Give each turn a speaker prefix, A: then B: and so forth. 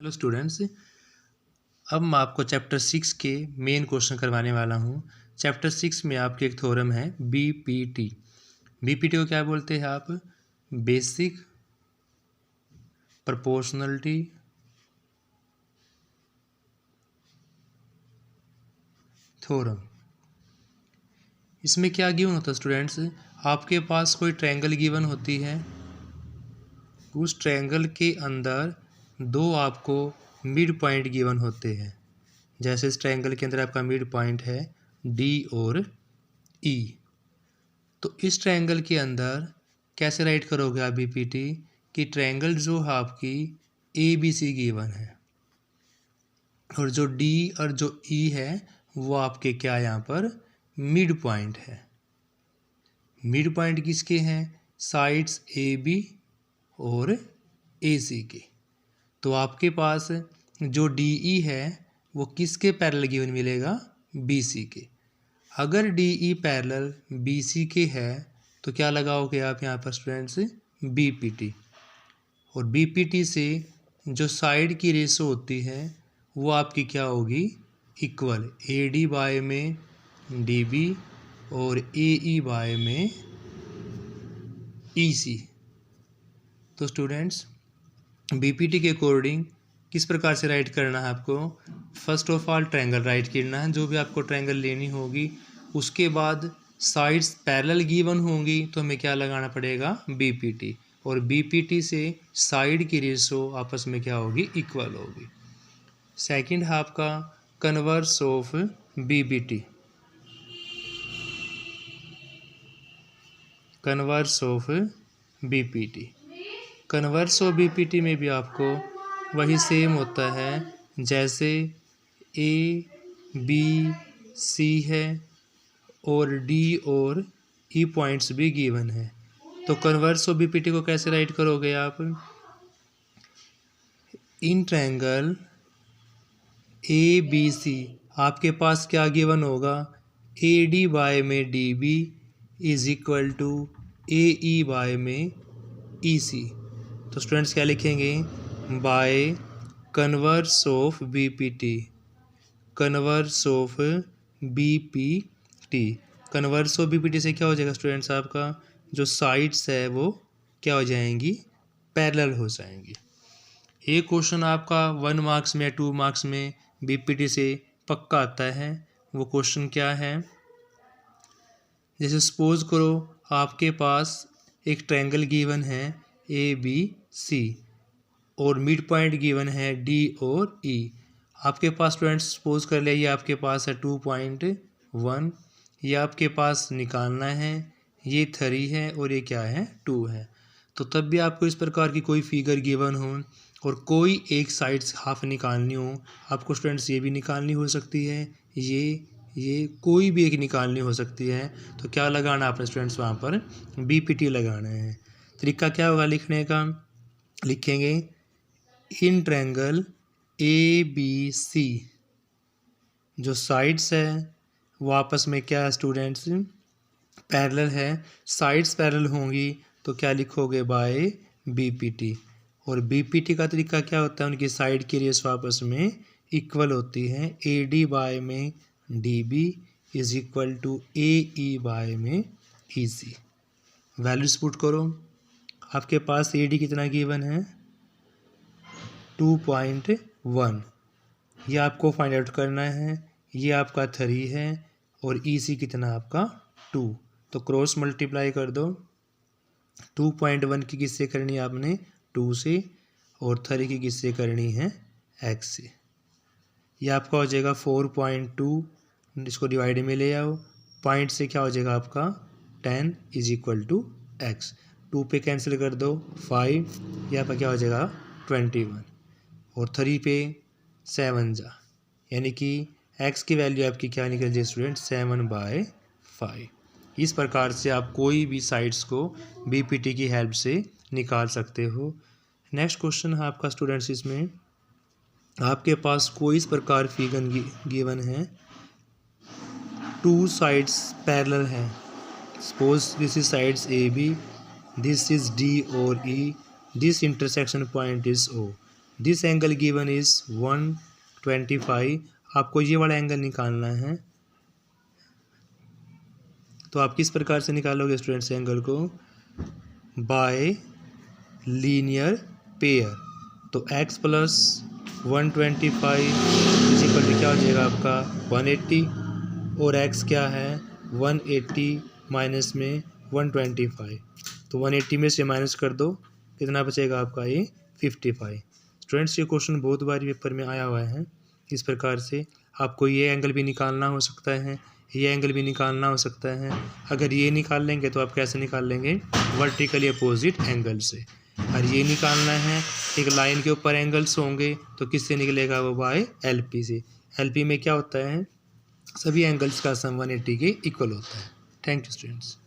A: Hello students. अब मैं आपको चैप्टर 6 के मेन क्वेश्चन करवाने वाला हूँ। चैप्टर 6 में आपके एक थ्योरम है बीपीटी। बीपीटी को क्या बोलते हैं आप? Basic proportionality theorem. इसमें क्या गिवन होता है स्टूडेंट्स? आपके पास कोई ट्रायंगल गिवन होती है, उस ट्रायंगल के अंदर दो आपको मिड पॉइंट गिवन होते हैं। जैसे इस ट्रायंगल के अंदर आपका मिड पॉइंट है डी और ई। तो इस ट्रायंगल के अंदर कैसे राइट करोगे आप बीपीटी कि ट्रायंगल जो है आपकी ए बी सी गिवन है और जो डी और जो ई है वो आपके क्या यहाँ पर मिड पॉइंट है। मिड पॉइंट किसके हैं? साइड्स ए बी और ए सी के। तो आपके पास जो डी ई है वो किसके पैरेलल गिवन मिलेगा? बी सी के। अगर D E parallel B C के है तो क्या लगाओगे आप यहाँ पर स्टूडेंट्स? बीपीटी। और बीपीटी से जो साइड की रेशो होती है वो आपकी क्या होगी? इक्वल ए डी बाय में डी बी और ए ई बाय में ई सी। तो स्टूडेंट्स बीपीटी के अकॉर्डिंग किस प्रकार से राइट करना है आपको? First of all triangle right करना है, जो भी आपको ट्रायंगल लेनी होगी। उसके बाद साइड्स पैरेलल गिवन होंगी तो हमें क्या लगाना पड़ेगा? बीपीटी। और बीपीटी से साइड की रेशो आपस में क्या होगी? इक्वल होगी। सेकंड है आपका converse of BPT. Converse of BPT. Converse of BPT में भी आपको वही सेम होता है, जैसे ए बी सी है और डी और ई पॉइंट्स भी गिवन है। तो कन्वर्स ऑफ बीपीटी को कैसे राइट करोगे आप? In triangle A B C आपके पास क्या गिवन होगा? ए डी बाय में D B is equal to A E by में ई सी। तो स्टूडेंट्स क्या लिखेंगे? By converse of BPT. Converse of BPT. Converse of BPT से क्या हो जाएगा स्टूडेंट्स? आपका जो साइड्स है वो क्या हो जाएंगी? पैरेलल हो जाएंगी। एक क्वेश्चन आपका 1 मार्क्स में या 2 मार्क्स में बीपीटी से पक्का आता है। वो क्वेश्चन क्या है? जैसे सपोज करो आपके पास एक ट्रायंगल गिवन है ए बी सी और मिड पॉइंट गिवन है डी और ई। आपके पास स्टूडेंट्स सपोज कर लिया ये आपके पास है 2.1, ये आपके पास निकालना है, ये 3 है और ये क्या है? 2 है। तो तब भी आपको इस प्रकार की कोई फिगर गिवन हो और कोई एक साइड हाफ निकालनी हो, आपको स्टूडेंट्स ये भी निकालनी हो सकती है, ये कोई भी एक निकालनी हो सकती है। तो क्या लगाना आपने स्टूडेंट्स? वहाँ पर बीपीटी लगाना है। तरीका क्या होगा लिखने का? लिखेंगे in triangle A B C जो साइड्स है वो आपस में क्या है स्टूडेंट्स? पैरेलल है। साइड्स पैरेलल होंगी तो क्या लिखोगे? Bye BPT. और बीपीटी का तरीका क्या होता है? उनकी साइड की रेशो आपस में इक्वल होती है। ए डी बाय में D B is equal to A E by में ई सी। वैल्यूज पुट करो। आपके पास ए डी कितना गिवन है? 2.1। ये आपको फाइंड आउट करना है। ये आपका 3 है और ई सी कितना आपका? 2। तो क्रॉस मल्टीप्लाई कर दो। 2.1 की किससे करनी है आपने? 2 से। और 3 की किससे करनी है? x से। ये आपका हो जाएगा 4.2। इसको डिवाइड में ले आओ। पॉइंट से क्या हो जाएगा आपका? 10 इज इक्वल टू x। 2 पे कैंसिल कर दो 5। यहाँ पर क्या हो जाएगा? 21। और 3 पे 7 जा, यानी कि x की वैल्यू आपकी क्या निकल जाए स्टूडेंट? 7/5। इस प्रकार से आप कोई भी साइड्स को बीपीटी की हेल्प से निकाल सकते हो। नेक्स्ट क्वेश्चन है आपका स्टूडेंट्स, इसमें आपके पास कोई इस प्रकार फिगर गिवन है, 2 साइड्स पैरेलल हैं। Suppose this is sides A B, this is D और E, this intersection point is O. This angle given is 125। आपको ये वाला एंगल निकालना है। तो आप किस प्रकार से निकालोगे स्टूडेंट्स एंगल को? Bye linear pair. तो x प्लस 125 इक्वल टू क्या हो जाएगा आपका 180, और x क्या है 180 माइनस में 125, तो 180 में से माइनस कर दो, कितना बचेगा आपका ये 55। स्टूडेंट्स ये क्वेश्चन बहुत बार पेपर में आया हुआ है। इस प्रकार से आपको ये एंगल भी निकालना हो सकता है, ये एंगल भी निकालना हो सकता है। अगर ये निकाल लेंगे तो आप कैसे निकाल लेंगे? वर्टिकली अपोजिट एंगल से। और ये निकालना है, एक लाइन के ऊपर एंगल्स होंगे तो किससे निकलेगा वो? बाय एलपी से। एलपी में क्या होता है? सभी एंगल्स का सम 180 के इक्वल होता है। Thank you students.